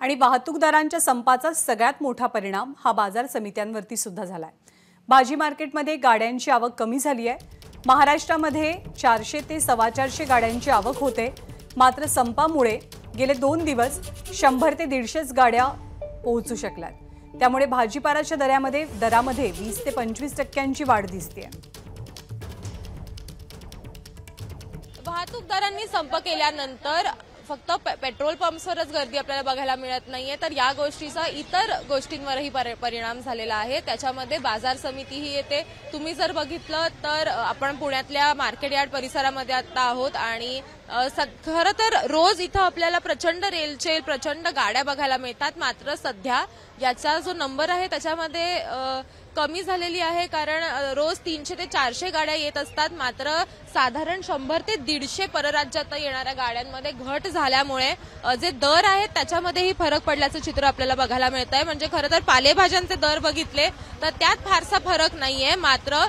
आणि वाहतूकदारांच्या संपाचा सगळ्यात मोठा परिणाम हा बाजार समित्यांवरती सुद्धा झालाय। भाजी मार्केटमध्ये गाड्यांची आवक कमी झाली आहे। महाराष्ट्रामध्ये 400 ते 425 गाड्यांची आवक होते, मात्र संपामुळे गेले 2 दिवस 100 ते 150 गाड्या पोहोचू शकल्यात। त्यामुळे भाजीपाल्याच्या दरामध्ये 20 ते 25% वाढ दिसते। वाहतूकदारांनी संप केल्यानंतर फक्त पेट्रोल पंप्सवरच गर्दी आपल्याला बघायला मिळत नाहीये, तर या गोष्टीचा इतर गोष्टींवरही परिणाम झालेला आहे। त्याच्यामध्ये बाजार समितीही येते। तुम्ही जर बघितलं तर आपण पुण्यातल्या मार्केट यार्ड परिसरामध्ये आता आहोत आणि खरं तर रोज इथं आपल्याला प्रचंड रेलचेल, प्रचंड गाड्या बघायला मिळतात। मात्र सध्या याचा जो नंबर आहे त्याच्यामध्ये कमी झालेली आहे, कारण रोज 300 ते 400 गाड्या येत असतात, मात्र साधारण 100 ते 150 परराज्यात येणाऱ्या गाड्यांमध्ये घट झाल्यामुळे जे दर आहेत त्याच्यामध्येही फरक पडल्याचं चित्र आपल्याला बघायला मिळतंय। म्हणजे खरं तर पालेभाज्यांचे दर बघितले तर त्यात फारसा फरक नाहीये, मात्र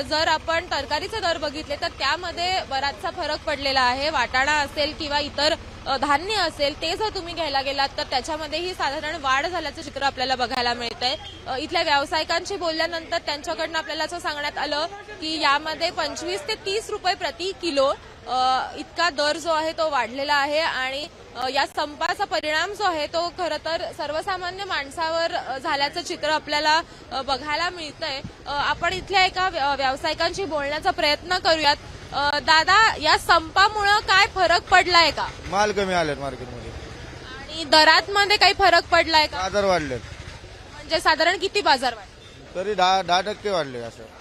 जर आपण तरकारीचे दर बघितले तर त्यामध्ये बराचसा फरक पडलेला आहे। वाटाणा असेल किंवा इतर धान्य असेल ते जर तुम्ही घ्यायला गेलात तर त्याच्यामध्येही साधारण वाढ झाल्याचं चित्र आपल्याला बघायला मिळतंय। इथल्या व्यावसायिकांशी बोलल्यानंतर त्यांच्याकडनं आपल्याला असं सांगण्यात आलं की यामध्ये 25 ते 30 रुपये प्रति किलो इतका दर जो आहे तो वाढलेला आहे आणि या संपाचा परिणाम जो आहे तो खरं तर सर्वसामान्य माणसावर झाल्याचं चित्र आपल्याला बघायला मिळतंय। आपण इथल्या एका व्यावसायिकांशी बोलण्याचा प्रयत्न करूयात। दादा, या संपामुळे काय फरक पडलाय का? माल कमी आलेत मार्केटमध्ये आणि दरात मध्ये काही फरक पडलाय का? बाजार वाढले। म्हणजे साधारण किती बाजार वाढले? तरी 10% वाढले असं।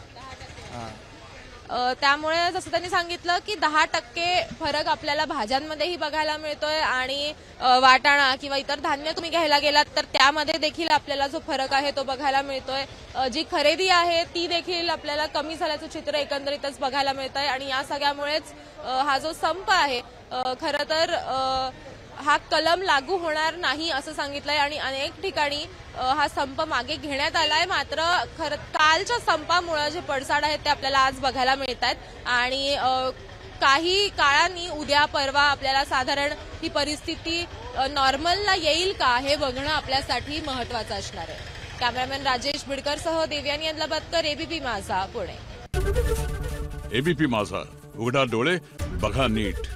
त्यामुळे जसं त्यांनी सांगितलं की 10% फरक आपल्याला भाज्यांमध्येही बघायला मिळतोय आणि वाटाणा किंवा इतर धान्य तुम्ही घ्यायला गेलात तर त्यामध्ये देखील आपल्याला जो फरक आहे तो बघायला मिळतोय। जी खरेदी आहे ती देखील आपल्याला कमी झाल्याचं चित्र एकंदरीतच बघायला मिळतंय आणि या सगळ्यामुळेच हा जो संप आहे खरं तर हा कलम लागू होणार नाही असं सांगितलंय आणि अनेक ठिकाणी हा संप मागे घेण्यात आलाय। मात्र खरं कालच्या संपामुळे जे पडसाद आहेत ते आपल्याला आज बघायला मिळतात आणि काही काळांनी उद्या परवा आपल्याला साधारण ही परिस्थिती नॉर्मलला येईल का हे बघणं आपल्यासाठी महत्त्वाचं असणार आहे। कॅमेरामॅन राजेश बिडकरसह देवयानी अदलाबतकर, एबीपी माझा, पुणे। एबीपी माझा, उघडा डोळे बघा नीट।